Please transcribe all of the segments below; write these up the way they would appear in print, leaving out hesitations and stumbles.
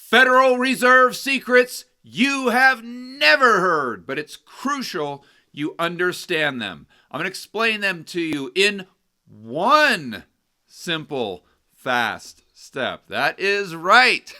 Federal Reserve secrets you have never heard, but it's crucial you understand them. I'm going to explain them to you in one simple, fast step. That is right.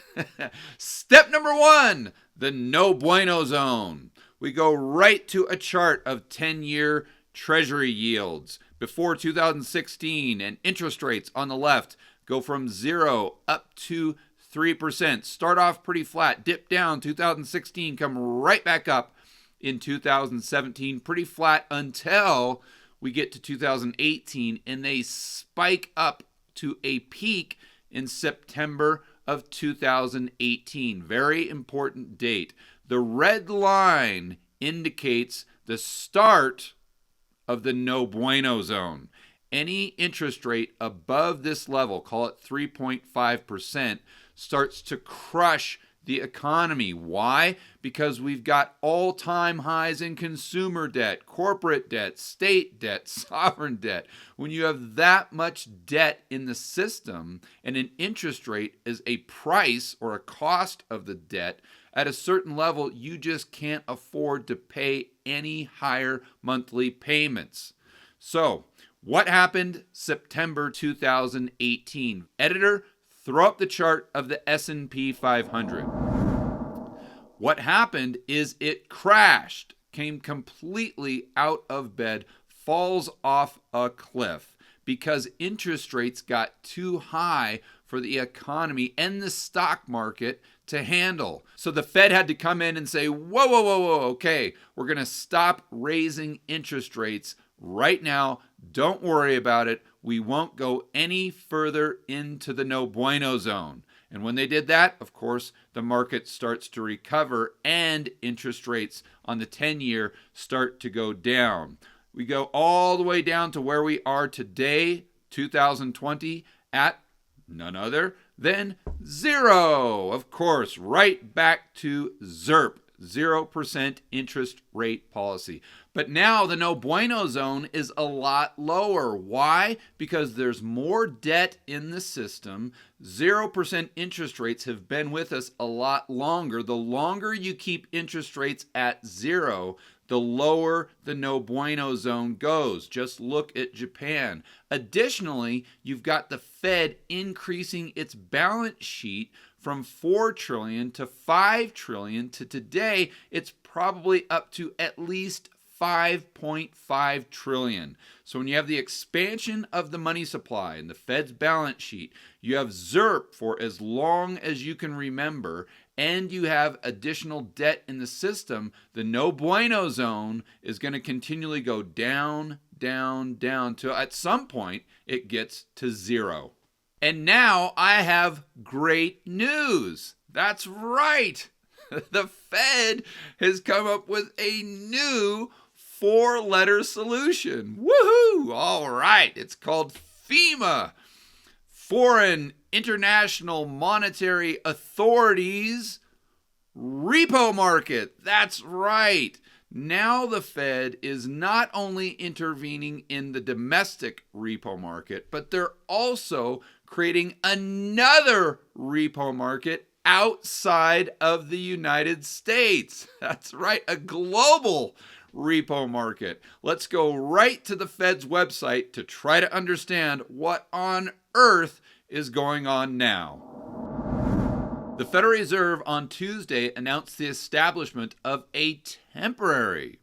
Step number one, the No Bueno Zone. We go right to a chart of 10-year Treasury yields before 2016, and interest rates on the left go from 0 up to 3%. Start off pretty flat, dip down 2016, come right back up in 2017, pretty flat until we get to 2018, and they spike up to a peak in September of 2018. Very important date. The red line indicates the start of the No Bueno Zone. Any interest rate above this level, call it 3.5%, starts to crush the economy. Why? Because we've got all-time highs in consumer debt, corporate debt, state debt, sovereign debt. When you have that much debt in the system and an interest rate is a price or a cost of the debt, at a certain level, you just can't afford to pay any higher monthly payments. So, what happened September 2018? Editor, throw up the chart of the S&P 500. What happened is it crashed, came completely out of bed, falls off a cliff because interest rates got too high for the economy and the stock market to handle. So the Fed had to come in and say, whoa, okay, we're going to stop raising interest rates right now. Don't worry about it. We won't go any further into the No Bueno Zone. And when they did that, of course, the market starts to recover and interest rates on the 10-year start to go down. We go all the way down to where we are today, 2020, at none other than zero. Of course, right back to ZIRP, 0% interest rate policy. But now the No Bueno Zone is a lot lower. Why? Because there's more debt in the system. 0% interest rates have been with us a lot longer. The longer you keep interest rates at zero, the lower the No Bueno Zone goes. Just look at Japan. Additionally, you've got the Fed increasing its balance sheet from $4 trillion to $5 trillion to today, it's probably up to at least $5.5 trillion. So when you have the expansion of the money supply and the Fed's balance sheet, you have ZIRP for as long as you can remember, and you have additional debt in the system, the No Bueno Zone is going to continually go down, down, down, till at some point it gets to zero. And now I have great news. That's right. The Fed has come up with a new 4-letter solution. Woohoo! All right. It's called FEMA. Foreign International Monetary Authorities Repo Market. That's right. Now the Fed is not only intervening in the domestic repo market, but they're also creating another repo market outside of the United States. That's right, a global repo market. Let's go right to the Fed's website to try to understand what on earth is going on now. The Federal Reserve on Tuesday announced the establishment of a temporary,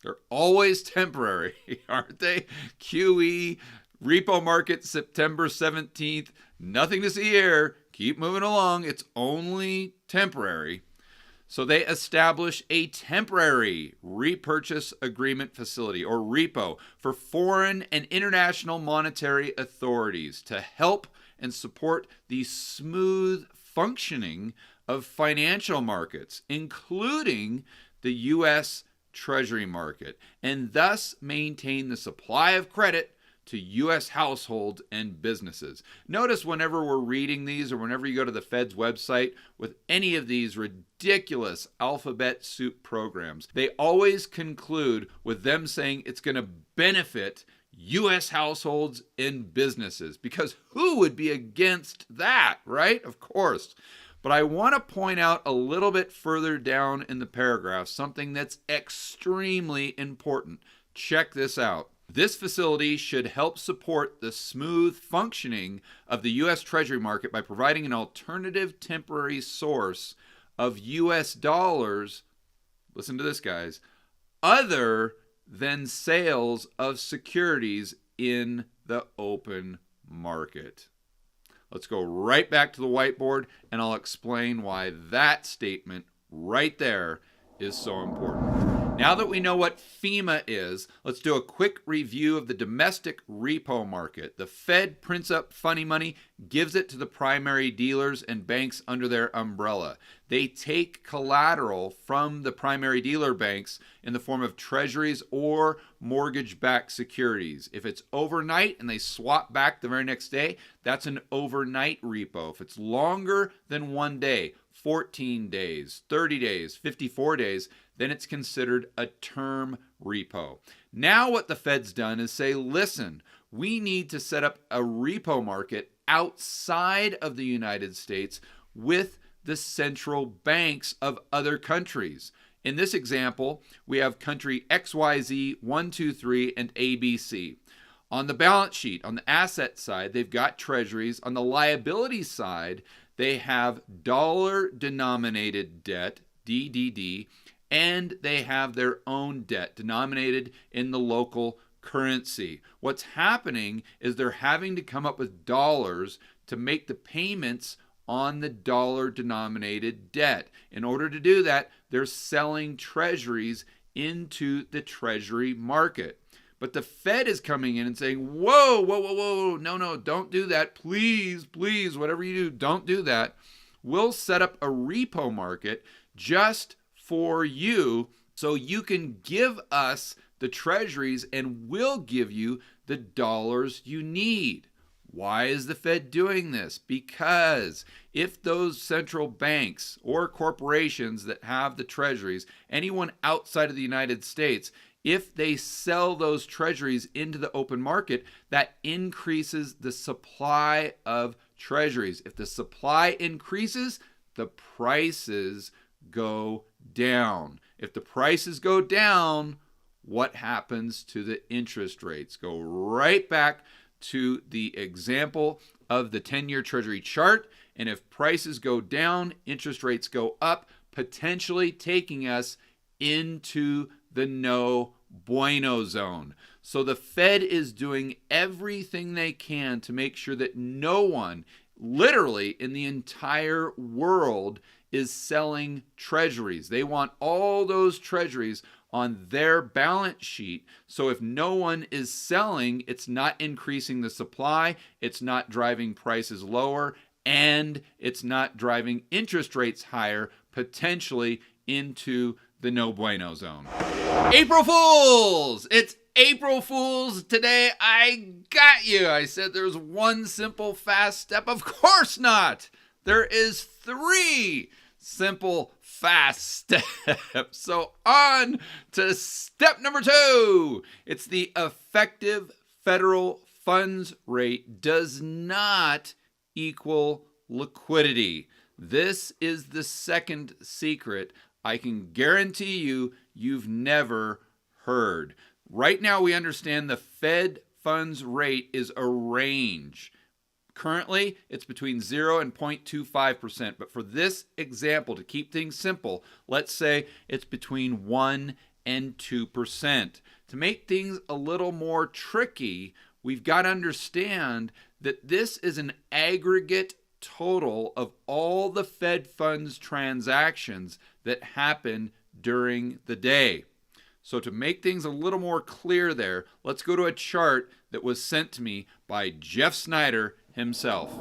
they're always temporary, aren't they? QE, repo market September 17th, nothing to see here. Keep moving along. It's only temporary. So they establish a temporary repurchase agreement facility, or repo, for foreign and international monetary authorities to help and support the smooth functioning of financial markets, including the U.S. Treasury market, and thus maintain the supply of credit to U.S. households and businesses. Notice whenever we're reading these, or whenever you go to the Fed's website with any of these ridiculous alphabet soup programs, they always conclude with them saying it's going to benefit U.S. households and businesses, because who would be against that, right? Of course. But I want to point out a little bit further down in the paragraph something that's extremely important. Check this out. This facility should help support the smooth functioning of the U.S. Treasury market by providing an alternative temporary source of U.S. dollars, listen to this, guys, other than sales of securities in the open market. Let's go right back to the whiteboard, and I'll explain why that statement right there is so important. Now that we know what FEMA is, let's do a quick review of the domestic repo market. The Fed prints up funny money, gives it to the primary dealers and banks under their umbrella. They take collateral from the primary dealer banks in the form of treasuries or mortgage-backed securities. If it's overnight and they swap back the very next day, that's an overnight repo. If it's longer than 1 day, 14 days, 30 days, 54 days, then it's considered a term repo. Now what the Fed's done is say, listen, we need to set up a repo market outside of the United States with the central banks of other countries. In this example, we have country XYZ, 1, 2, 3, and ABC. On the balance sheet, on the asset side, they've got treasuries. On the liability side, they have dollar-denominated debt, DDD, and they have their own debt denominated in the local currency. What's happening is they're having to come up with dollars to make the payments on the dollar-denominated debt. In order to do that, they're selling treasuries into the treasury market. But the Fed is coming in and saying, whoa, whoa, whoa, whoa, no, don't do that. Please, please, whatever you do, don't do that. We'll set up a repo market just for you so you can give us the treasuries and we'll give you the dollars you need. Why is the Fed doing this? Because if those central banks or corporations that have the treasuries, anyone outside of the United States, if they sell those treasuries into the open market, that increases the supply of treasuries. If the supply increases, the prices go down. If the prices go down, what happens to the interest rates? Go right back to the example of the 10-year Treasury chart, and if prices go down, interest rates go up, potentially taking us into the no bueno zone. So the Fed is doing everything they can to make sure that no one, literally in the entire world, is selling treasuries. They want all those treasuries on their balance sheet. So if no one is selling, it's not increasing the supply, it's not driving prices lower, and it's not driving interest rates higher, potentially into the no bueno zone. April Fools! It's April Fools today. I got you. I said there's one simple fast step. Of course not. There is 3 simple fast steps. So on to step number 2. It's the effective federal funds rate does not equal liquidity. This is the second secret I can guarantee you've never heard. Right now we understand the Fed funds rate is a range. Currently, it's between 0 and 0.25%, but for this example, to keep things simple, let's say it's between 1 and 2%. To make things a little more tricky, we've got to understand that this is an aggregate total of all the Fed funds transactions that happen during the day. So to make things a little more clear there, let's go to a chart that was sent to me by Jeff Snyder himself.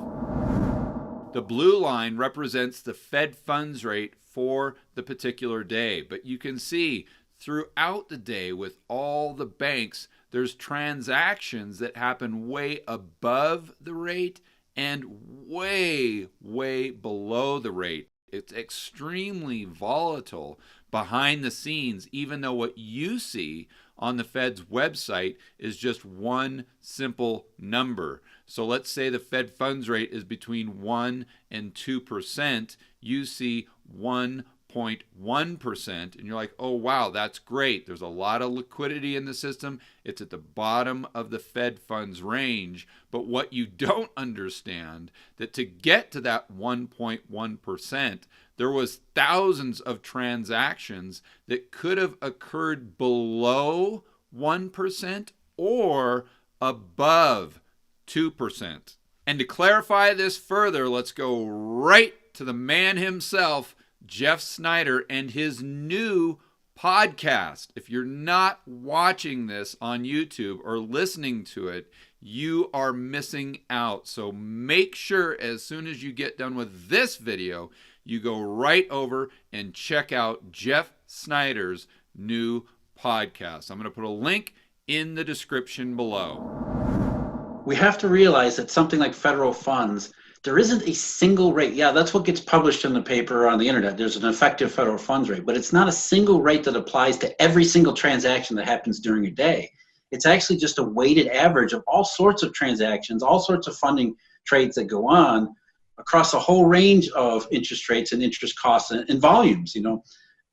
The blue line represents the Fed funds rate for the particular day, but you can see throughout the day with all the banks, there's transactions that happen way above the rate and way, way below the rate. It's extremely volatile behind the scenes, even though what you see on the Fed's website is just one simple number. So let's say the Fed funds rate is between 1 and 2%. You see 1.1%, and you're like, oh wow, that's great. There's a lot of liquidity in the system. It's at the bottom of the Fed funds range. But what you don't understand, that to get to that 1.1%, there was thousands of transactions that could have occurred below 1% or above 2%. And to clarify this further, let's go right to the man himself, Jeff Snyder, and his new podcast. If you're not watching this on YouTube or listening to it, you are missing out. So make sure as soon as you get done with this video, you go right over and check out Jeff Snyder's new podcast. I'm going to put a link in the description below. We have to realize that something like federal funds, there isn't a single rate. Yeah, that's what gets published in the paper or on the internet. There's an effective federal funds rate, but it's not a single rate that applies to every single transaction that happens during a day. It's actually just a weighted average of all sorts of transactions, all sorts of funding trades that go on across a whole range of interest rates and interest costs and volumes.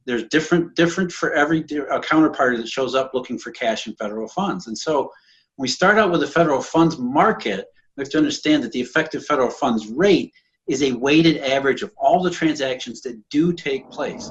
There's different for every counterparty that shows up looking for cash in federal funds. And so when we start out with the federal funds market, we have to understand that the effective federal funds rate is a weighted average of all the transactions that do take place.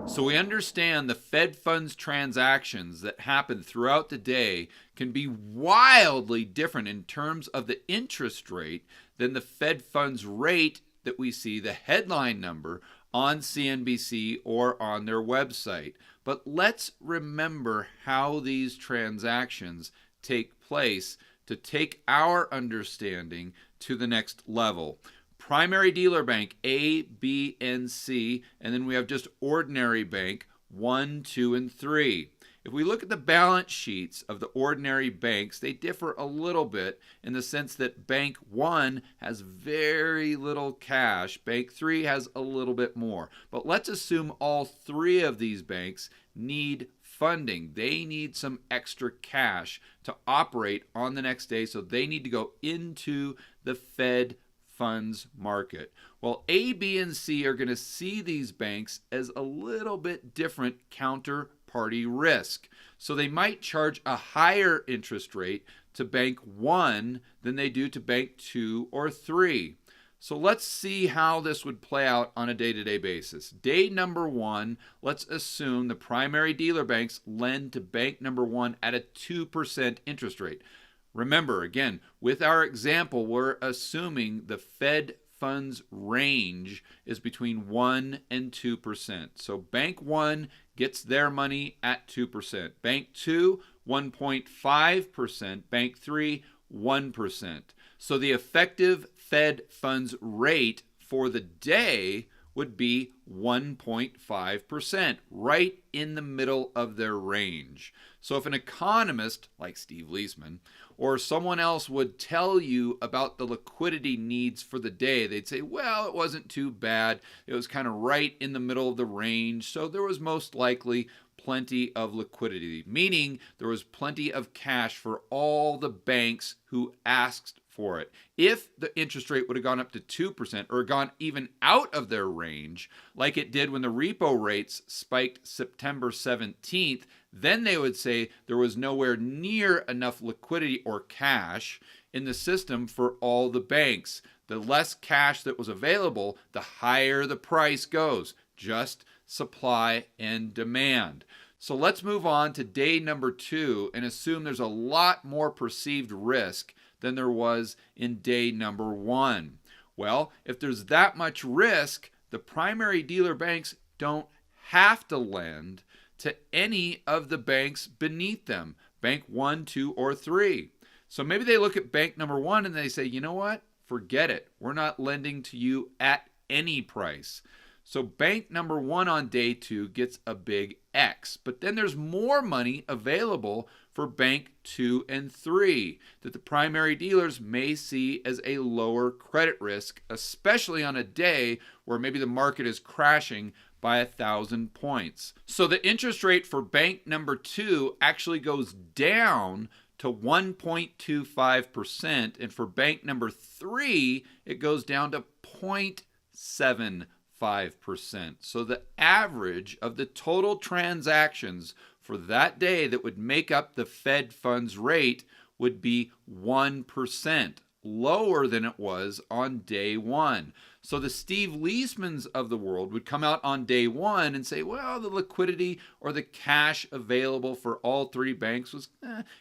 So we understand the Fed funds transactions that happen throughout the day can be wildly different in terms of the interest rate than the Fed funds rate that we see, the headline number, on CNBC or on their website. But let's remember how these transactions take place to take our understanding to the next level. Primary dealer bank A, B, and C, and then we have just ordinary bank 1, 2, and 3. If we look at the balance sheets of the ordinary banks, they differ a little bit in the sense that Bank 1 has very little cash. Bank 3 has a little bit more. But let's assume all three of these banks need funding. They need some extra cash to operate on the next day, so they need to go into the Fed funds market. Well, A, B, and C are going to see these banks as a little bit different counterparty risk. So they might charge a higher interest rate to Bank 1 than they do to Bank 2 or 3. So let's see how this would play out on a day-to-day basis. Day number 1, let's assume the primary dealer banks lend to Bank number 1 at a 2% interest rate. Remember, again, with our example, we're assuming the Fed funds range is between 1 and 2%. So Bank 1 gets their money at 2%. Bank 2, 1.5%. Bank 3, 1%. So the effective Fed funds rate for the day would be 1.5%, right in the middle of their range. So if an economist like Steve Leisman or someone else would tell you about the liquidity needs for the day, they'd say, well, it wasn't too bad. It was kind of right in the middle of the range, so there was most likely plenty of liquidity, meaning there was plenty of cash for all the banks who asked for it. If the interest rate would have gone up to 2% or gone even out of their range, like it did when the repo rates spiked September 17th, then they would say there was nowhere near enough liquidity or cash in the system for all the banks. The less cash that was available, the higher the price goes. Just supply and demand. So let's move on to day number 2 and assume there's a lot more perceived risk than there was in day number 1. Well, if there's that much risk, the primary dealer banks don't have to lend to any of the banks beneath them, Bank 1, 2, or 3. So maybe they look at Bank number 1 and they say, you know what? Forget it. We're not lending to you at any price. So Bank number 1 on day 2 gets a big X. But then there's more money available for Bank 2 and 3 that the primary dealers may see as a lower credit risk, especially on a day where maybe the market is crashing by 1,000 points. So the interest rate for bank number 2 actually goes down to 1.25%, and for bank number 3 it goes down to 0.75%. So the average of the total transactions for that day that would make up the Fed funds rate would be 1%, lower than it was on day one. So the Steve Leismans of the world would come out on day one and say, well, the liquidity or the cash available for all three banks was,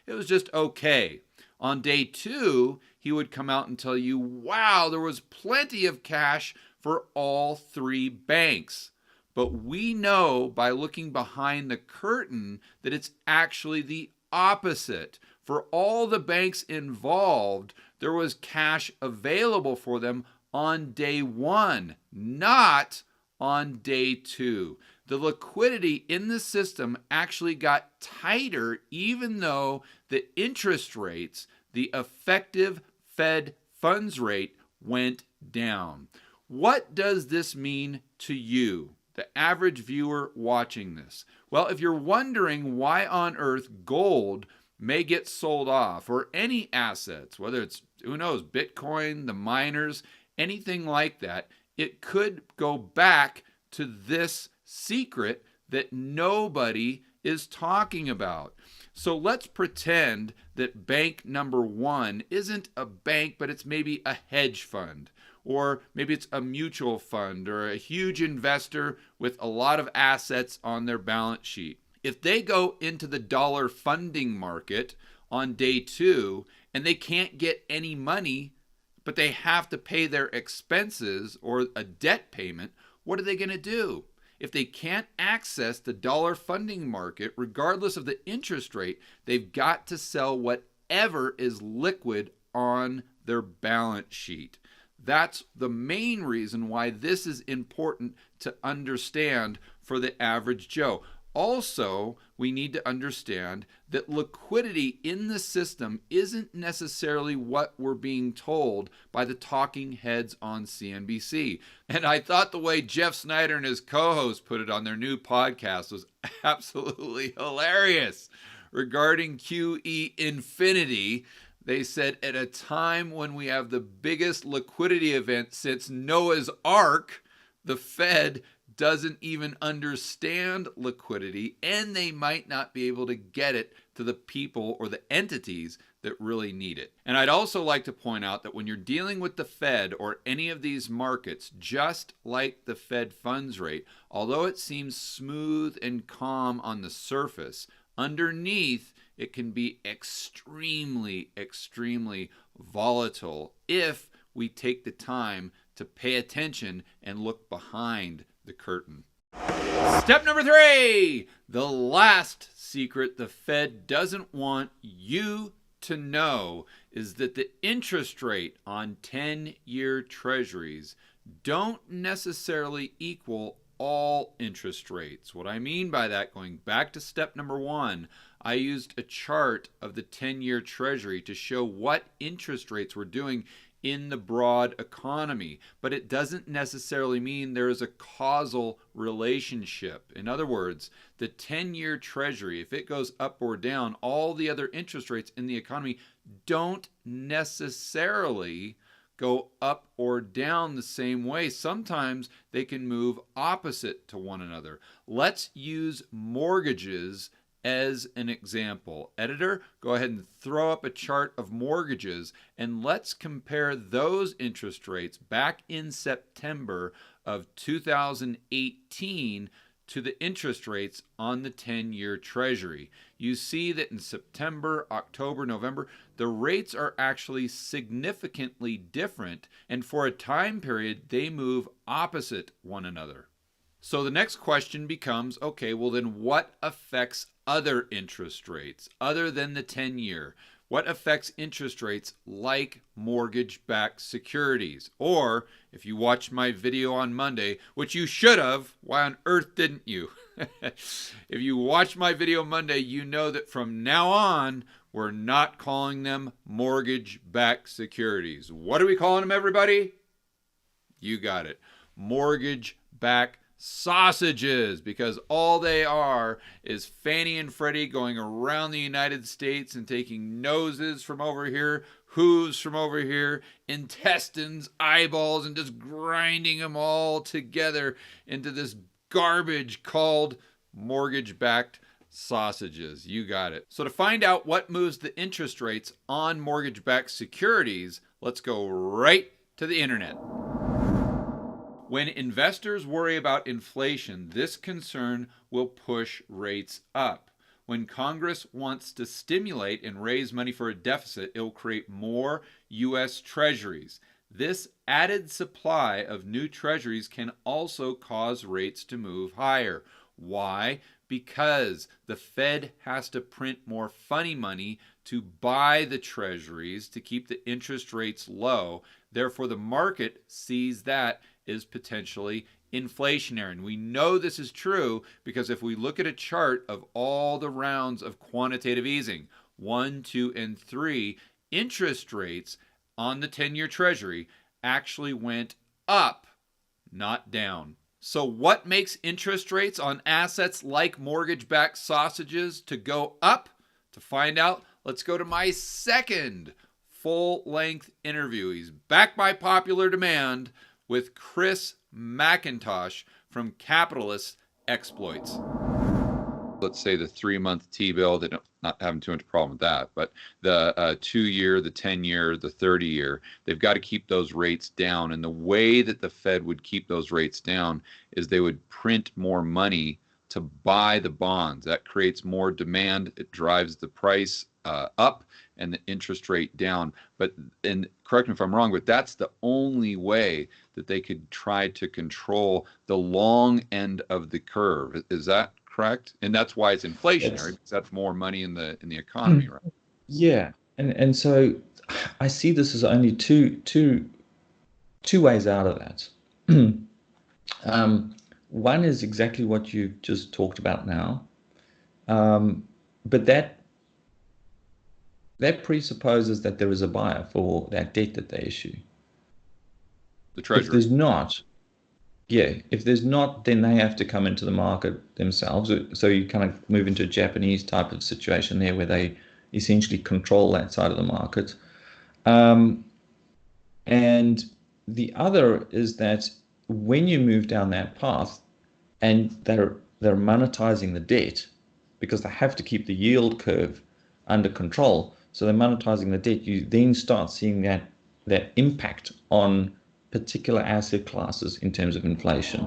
it was just okay. On day two, he would come out and tell you, wow, there was plenty of cash for all three banks. But we know by looking behind the curtain that it's actually the opposite. For all the banks involved, there was cash available for them on day one, not on day two. The liquidity in the system actually got tighter, even though the interest rates, the effective Fed funds rate, went down. What does this mean to you, the average viewer watching this? Well, if you're wondering why on earth gold may get sold off, or any assets, whether it's, who knows, Bitcoin, the miners, anything like that, it could go back to this secret that nobody is talking about. So let's pretend that bank number one isn't a bank, but it's maybe a hedge fund, or maybe it's a mutual fund, or a huge investor with a lot of assets on their balance sheet. If they go into the dollar funding market on day two and they can't get any money, but they have to pay their expenses or a debt payment, what are they going to do? If they can't access the dollar funding market, regardless of the interest rate, they've got to sell whatever is liquid on their balance sheet. That's the main reason why this is important to understand for the average Joe. Also, we need to understand that liquidity in the system isn't necessarily what we're being told by the talking heads on CNBC. And I thought the way Jeff Snyder and his co-host put it on their new podcast was absolutely hilarious. Regarding QE infinity, they said, at a time when we have the biggest liquidity event since Noah's Ark, the Fed doesn't even understand liquidity, and they might not be able to get it to the people or the entities that really need it. And I'd also like to point out that when you're dealing with the Fed or any of these markets, just like the Fed funds rate, although it seems smooth and calm on the surface, underneath it can be extremely, extremely volatile if we take the time to pay attention and look behind the curtain. Step number 3, the last secret the Fed doesn't want you to know is that the interest rate on 10-year treasuries don't necessarily equal all interest rates. What I mean by that, going back to step number 1, I used a chart of the 10-year treasury to show what interest rates were doing in the broad economy, but it doesn't necessarily mean there is a causal relationship. In other words, the 10-year treasury, if it goes up or down, all the other interest rates in the economy don't necessarily go up or down the same way. Sometimes they can move opposite to one another. Let's use mortgages as an example. Editor, go ahead and throw up a chart of mortgages, and let's compare those interest rates back in September of 2018 to the interest rates on the 10-year treasury. You see that in September, October, November, the rates are actually significantly different, and for a time period, they move opposite one another. So the next question becomes, okay, well then what affects other interest rates other than the 10-year? What affects interest rates like mortgage-backed securities? Or, if you watched my video on Monday, which you should have, why on earth didn't you? If you watched my video Monday, you know that from now on, we're not calling them mortgage-backed securities. What are we calling them, everybody? You got it. Mortgage-backed sausages, because all they are is Fannie and Freddie going around the United States and taking noses from over here, hooves from over here, intestines, eyeballs, and just grinding them all together into this garbage called mortgage-backed sausages. You got it. So to find out what moves the interest rates on mortgage-backed securities, let's go right to the internet. When investors worry about inflation, this concern will push rates up. When Congress wants to stimulate and raise money for a deficit, it will create more U.S. Treasuries. This added supply of new treasuries can also cause rates to move higher. Why? Because the Fed has to print more funny money to buy the treasuries to keep the interest rates low. Therefore, the market sees that is potentially inflationary. And we know this is true because if we look at a chart of all the rounds of quantitative easing, 1, 2, and 3, interest rates on the 10-year Treasury actually went up, not down. So what makes interest rates on assets like mortgage-backed sausages to go up? To find out, let's go to my second full-length interview. He's back by popular demand with Chris McIntosh from Capitalist Exploits. Let's say the 3-month T-bill, they don't not having too much problem with that, but the 2-year, the 10-year, the 30-year, they've got to keep those rates down. And the way that the Fed would keep those rates down is they would print more money to buy the bonds. That creates more demand. It drives the price up and the interest rate down. But, and correct me if I'm wrong, but that's the only way that they could try to control the long end of the curve. Is that correct? And that's why it's inflationary, because that's more money in the economy, right? Yeah, and so I see this as only two ways out of that. One is exactly what you just talked about now, but that presupposes that there is a buyer for that debt that they issue. The Treasury. If there's not, if there's not, then they have to come into the market themselves. So you kind of move into a Japanese type of situation there where they essentially control that side of the market. And the other is that when you move down that path and they're monetizing the debt because they have to keep the yield curve under control, so they're monetizing the debt, you then start seeing that impact on particular asset classes in terms of inflation.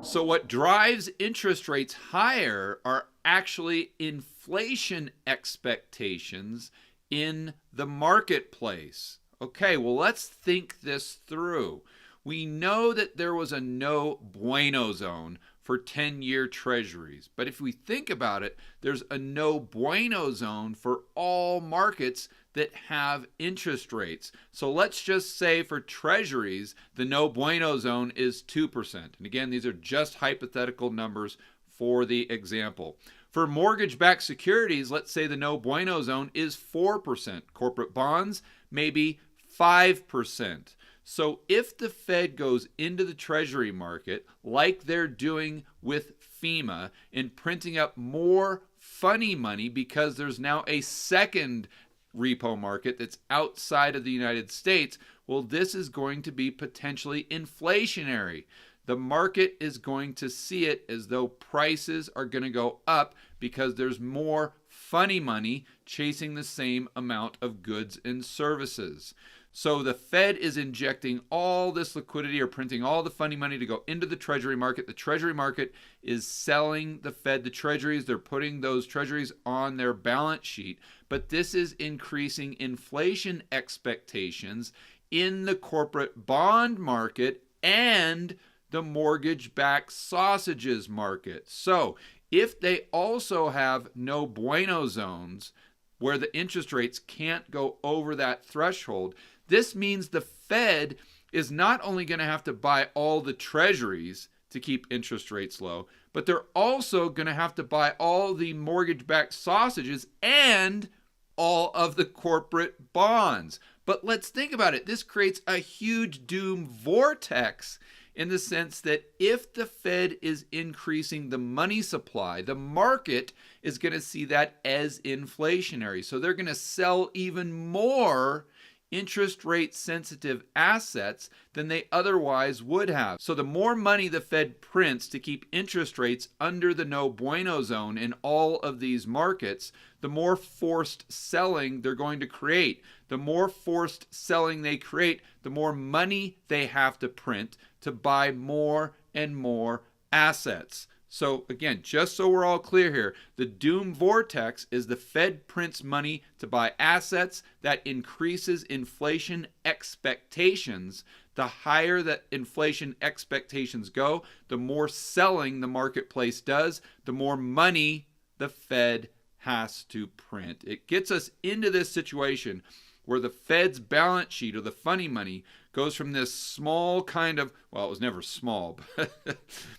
So what drives interest rates higher are actually inflation expectations in the marketplace. Okay, well, let's think this through. We know that there was a no bueno zone for 10-year treasuries. But if we think about it, there's a no bueno zone for all markets that have interest rates. So let's just say for treasuries, the no bueno zone is 2%. And again, these are just hypothetical numbers for the example. For mortgage-backed securities, let's say the no bueno zone is 4%. Corporate bonds, maybe 5%. So if the Fed goes into the Treasury market like they're doing with FEMA in printing up more funny money because there's now a second repo market that's outside of the United States, well, this is going to be potentially inflationary. The market is going to see it as though prices are going to go up because there's more funny money chasing the same amount of goods and services. So the Fed is injecting all this liquidity or printing all the funny money to go into the Treasury market. The Treasury market is selling the Fed the treasuries. They're putting those treasuries on their balance sheet. But this is increasing inflation expectations in the corporate bond market and the mortgage-backed sausages market. So if they also have no bueno zones where the interest rates can't go over that threshold, this means the Fed is not only going to have to buy all the treasuries to keep interest rates low, but they're also going to have to buy all the mortgage-backed sausages and all of the corporate bonds. But let's think about it. This creates a huge doom vortex in the sense that if the Fed is increasing the money supply, the market is going to see that as inflationary. So they're going to sell even more interest rate sensitive assets than they otherwise would have. So the more money the Fed prints to keep interest rates under the no bueno zone in all of these markets, the more forced selling they're going to create. The more forced selling they create, the more money they have to print to buy more and more assets. So again, just so we're all clear here, the doom vortex is the Fed prints money to buy assets that increases inflation expectations. The higher that inflation expectations go, the more selling the marketplace does, the more money the Fed has to print. It gets us into this situation where the Fed's balance sheet, or the funny money, goes from this small kind of, well, it was never small,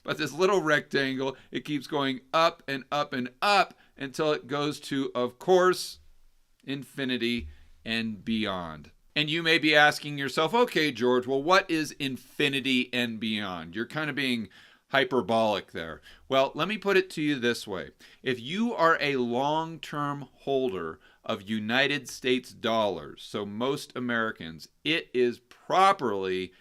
but this little rectangle, it keeps going up and up and up until it goes to, of course, infinity and beyond. And you may be asking yourself, okay, George, well, what is infinity and beyond? You're kind of being hyperbolic there. Well, let me put it to you this way. If you are a long-term holder of United States dollars, so most Americans, it is properly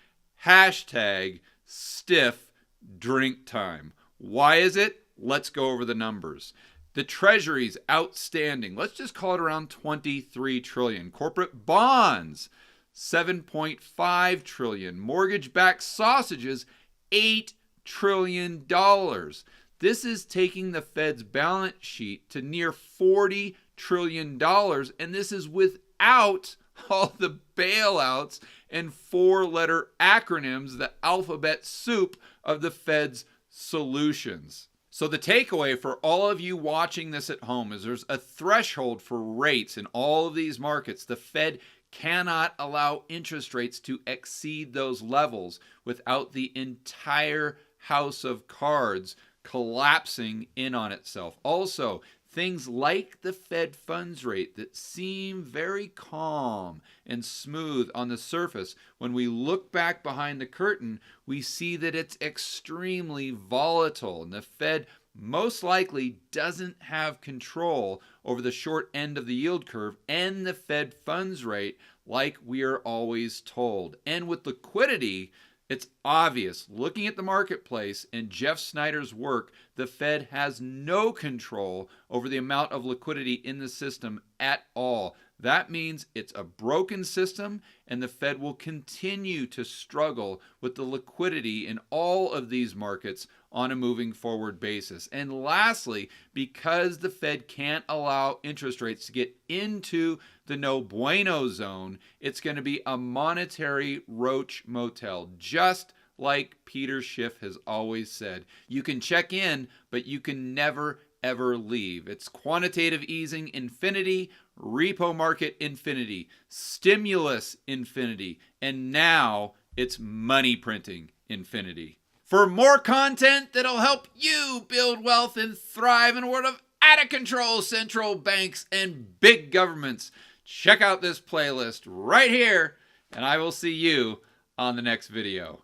#stiff drink time. Why is it? Let's go over the numbers. The Treasury's outstanding, let's just call it around 23 trillion. Corporate bonds, 7.5 trillion. Mortgage-backed sausages, $8 trillion. This is taking the Fed's balance sheet to near $40 trillion, and this is without all the bailouts and four-letter acronyms, the alphabet soup of the Fed's solutions. So the takeaway for all of you watching this at home is there's a threshold for rates in all of these markets. The Fed cannot allow interest rates to exceed those levels without the entire house of cards collapsing in on itself. Also, things like the Fed funds rate that seem very calm and smooth on the surface, when we look back behind the curtain, we see that it's extremely volatile, and the Fed most likely doesn't have control over the short end of the yield curve and the Fed funds rate like we are always told. And with liquidity, it's obvious, looking at the marketplace and Jeff Snyder's work, the Fed has no control over the amount of liquidity in the system at all. That means it's a broken system, and the Fed will continue to struggle with the liquidity in all of these markets on a moving forward basis. And lastly, because the Fed can't allow interest rates to get into the no bueno zone, it's going to be a monetary roach motel, just like Peter Schiff has always said. You can check in, but you can never, ever leave. It's quantitative easing infinity, repo market infinity, stimulus infinity, and now it's money printing infinity. For more content that'll help you build wealth and thrive in a world of out of control central banks and big governments, check out this playlist right here, and I will see you on the next video.